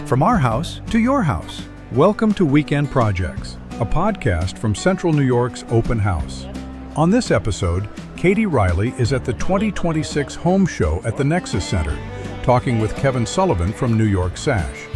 From our house to your house. Welcome to Weekend Projects, a podcast from Central New York's Open House. On this episode, Katie Reilly is at the 2026 Home Show at the Nexus Center, talking with Kevin Sullivan from New York Sash.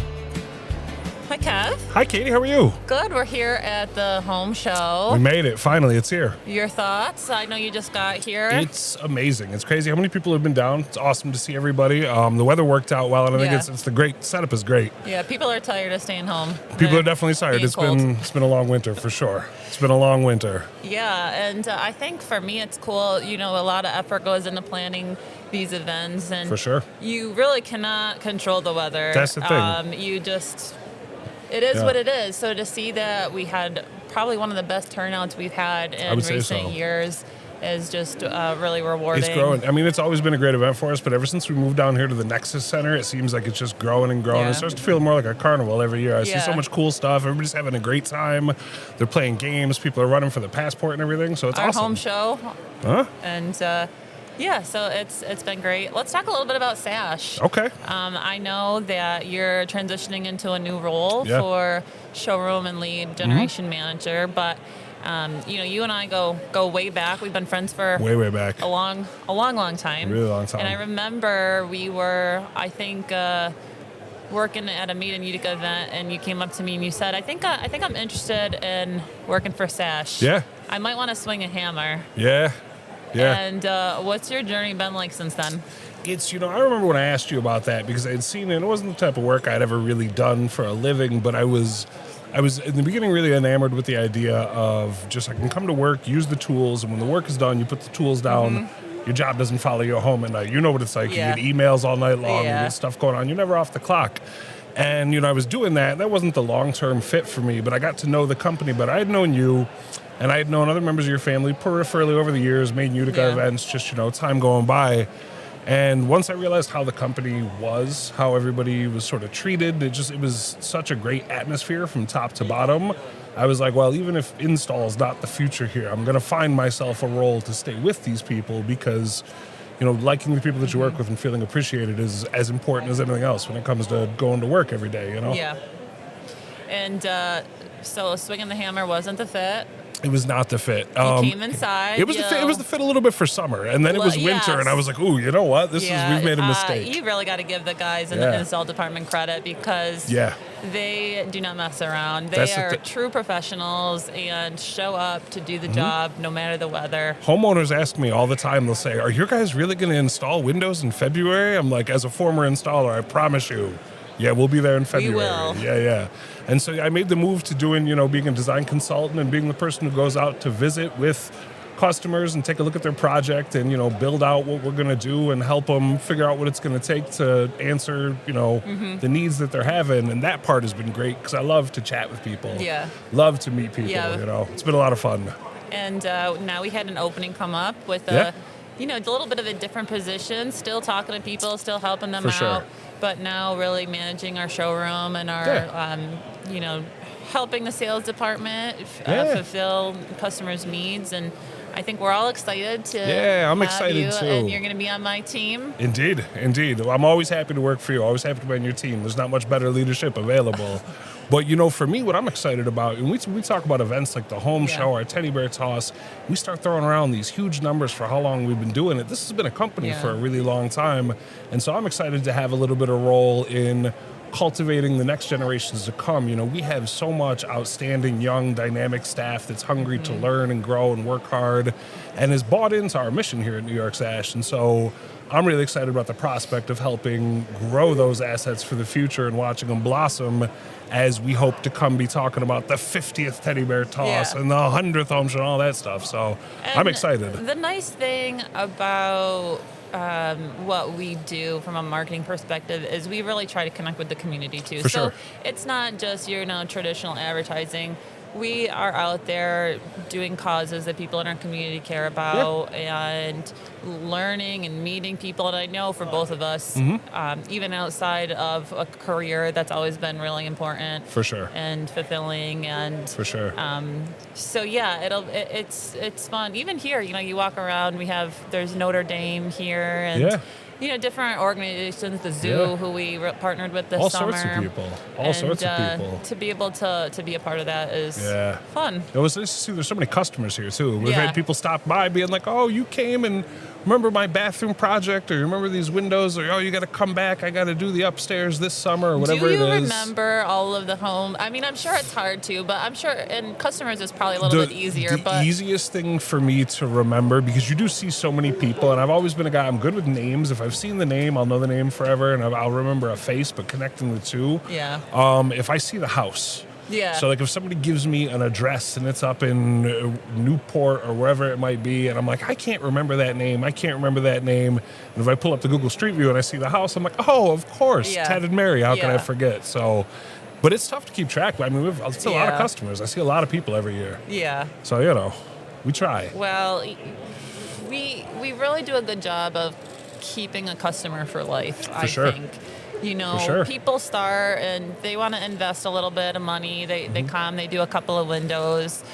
Hi, Kev. Hi, Katie. How are you? Good. We're here at the home show. We made it. Finally, it's here. Your thoughts? I know you just got here. It's amazing. It's crazy how many people have been down. It's awesome to see everybody. The weather worked out well, and I think it's the great setup is great. Yeah, people are tired of staying home. People are definitely tired. It's been a long winter for sure. It's been a long winter. Yeah, and I think for me it's cool. You know, a lot of effort goes into planning these events, and for sure, you really cannot control the weather. That's the thing. It is what it is. So to see that we had probably one of the best turnouts we've had in recent years is just really rewarding. It's growing. I mean, it's always been a great event for us, but ever since we moved down here to the Nexus Center, it seems like it's just growing and growing. Yeah. It starts to feel more like a carnival every year. I see so much cool stuff. Everybody's having a great time. They're playing games. People are running for the passport and everything, so it's awesome. Our home show. Huh? And yeah, so it's been great. Let's talk a little bit about Sash. Okay. I know that you're transitioning into a new role for Showroom and Lead Generation Manager, but you and I go way back. We've been friends for way back a long time. Really long time. And I remember we were, I think, working at a Meet in Utica event, and you came up to me and you said, I think I'm interested in working for Sash. Yeah. I might want to swing a hammer. Yeah. Yeah. And what's your journey been like since then? It's, I remember when I asked you about that because I had seen it. It wasn't the type of work I'd ever really done for a living, but I was in the beginning really enamored with the idea of just I can come to work, use the tools, and when the work is done, you put the tools down. Your job doesn't follow you home at night. You know what it's like. Yeah. You get emails all night long. You get stuff going on. You're never off the clock. And, I was doing that. That wasn't the long-term fit for me, but I got to know the company. But I had known you, and I had known other members of your family peripherally over the years, made Utica events, just, time going by. And once I realized how the company was, how everybody was sort of treated, it was such a great atmosphere from top to bottom. I was like, well, even if install is not the future here, I'm going to find myself a role to stay with these people because, liking the people that you work with and feeling appreciated is as important as anything else when it comes to going to work every day, Yeah. And so swinging the hammer wasn't the fit. It was not the fit. You came inside. It was the fit. It was the fit a little bit for summer, and then it was winter, and I was like, "Ooh, you know what? We've made a mistake." You really got to give the guys in the install department credit because they do not mess around. They are true professionals and show up to do the job no matter the weather. Homeowners ask me all the time. They'll say, "Are your guys really going to install windows in February?" I'm like, as a former installer, I promise you. Yeah, we'll be there in February. We will. Yeah. And so I made the move to doing, being a design consultant and being the person who goes out to visit with customers and take a look at their project and, build out what we're going to do and help them figure out what it's going to take to answer, the needs that they're having. And that part has been great because I love to chat with people. Yeah. Love to meet people, It's been a lot of fun. And now we had an opening come up with a little bit of a different position, still talking to people, still helping them out. Sure. But now really managing our showroom and our, helping the sales department fulfill customers' needs. And I think we're all excited to I'm have excited you, too. and you're going to be on my team. Indeed. I'm always happy to work for you. Always happy to be on your team. There's not much better leadership available. But, for me, what I'm excited about, and we talk about events like the home show, our teddy bear toss, we start throwing around these huge numbers for how long we've been doing it. This has been a company for a really long time. And so I'm excited to have a little bit of role in cultivating the next generations to come. We have so much outstanding, young, dynamic staff that's hungry to learn and grow and work hard and is bought into our mission here at New York Sash. And so I'm really excited about the prospect of helping grow those assets for the future and watching them blossom as we hope to come be talking about the 50th teddy bear toss and the 100th home show and all that stuff. So I'm excited. The nice thing about what we do from a marketing perspective is we really try to connect with the community too. For sure. It's not just traditional advertising. We are out there doing causes that people in our community care about and learning and meeting people. And I know for both of us, even outside of a career, that's always been really important. For sure. And fulfilling. And for sure. So yeah, it's fun. Even here, you walk around. There's Notre Dame here, and different organizations, the zoo, who we partnered with this all summer. Sorts of people. All and, sorts of people. To be able to be a part of that is fun. It was nice to see there's so many customers here, too. We've Yeah. had people stop by being like, oh, you came and remember my bathroom project, or you remember these windows, or, oh, you got to come back. I got to do the upstairs this summer, or whatever it is. Do you remember all of the home? I mean, I'm sure it's hard to, but I'm sure, and customers is probably a little bit easier. The easiest thing for me to remember, because you do see so many people, and I've always been a guy, I'm good with names. If I've seen the name, I'll know the name forever, and I'll remember a face, but connecting the two. Yeah. If I see the house. Yeah. So, like, if somebody gives me an address and it's up in Newport or wherever it might be, and I'm like, I can't remember that name. And if I pull up the Google Street View and I see the house, I'm like, oh, of course, Ted and Mary. How can I forget? So, but it's tough to keep track. I mean, it's a lot of customers. I see a lot of people every year. Yeah. So, we try. Well, we really do a good job of keeping a customer for life, I think. People start and they want to invest a little bit of money. They come, they do a couple of windows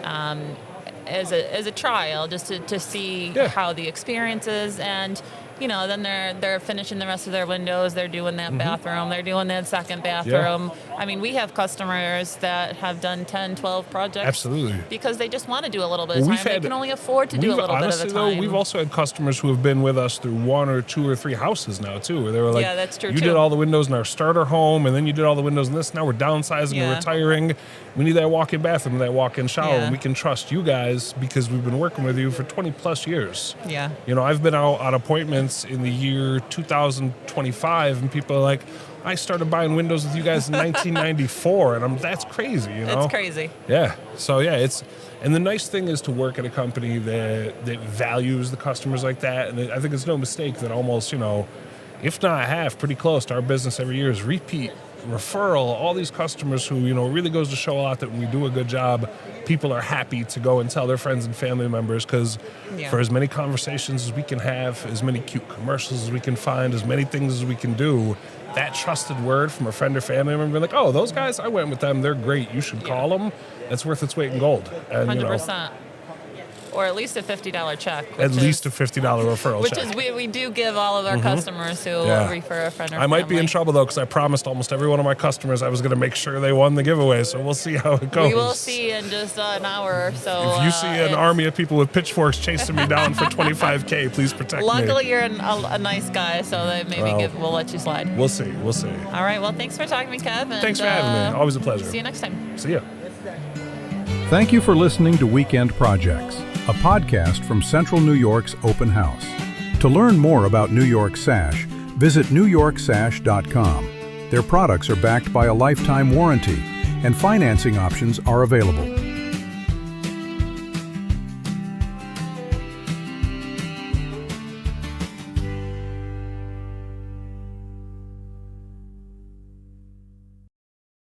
as a trial just to see how the experience is. And, then they're finishing the rest of their windows. They're doing that bathroom. They're doing that second bathroom. Yeah. I mean, we have customers that have done 10, 12 projects. Absolutely. Because they just want to do a little bit of time. They can only afford to do a little bit of the time. We've also had customers who have been with us through 1 or 2 or 3 houses now, too. Where they were like, yeah, that's true, you did all the windows in our starter home, and then you did all the windows in this. Now we're downsizing and retiring. We need that walk-in bathroom, that walk-in shower. And we can trust you guys because we've been working with you for 20-plus years. Yeah. I've been out on appointments in the year 2025, and people are like, I started buying windows with you guys in 1994, and that's crazy, It's crazy. Yeah. So, and the nice thing is to work at a company that values the customers like that, and I think it's no mistake that almost, if not half, pretty close to our business every year is repeat, referral, all these customers who, it really goes to show a lot that when we do a good job, people are happy to go and tell their friends and family members, because for as many conversations as we can have, as many cute commercials as we can find, as many things as we can do, that trusted word from a friend or family member, like, oh, those guys, I went with them, they're great, you should call them, that's worth its weight in gold. And, 100%. Or at least a $50 check. At least a $50 referral which check. Which is, we do give all of our customers who refer a friend or family. I might be in trouble, though, because I promised almost every one of my customers I was going to make sure they won the giveaway, so we'll see how it goes. We will see in just an hour or so. If you see an army of people with pitchforks chasing me down for $25K, please protect me. Luckily, you're a nice guy, so that maybe we'll let you slide. We'll see. All right, well, thanks for talking to me, Kev. And, thanks for having me. Always a pleasure. See you next time. See ya. Thank you for listening to Weekend Projects, a podcast from Central New York's Open House. To learn more about New York Sash, visit newyorksash.com. Their products are backed by a lifetime warranty, and financing options are available.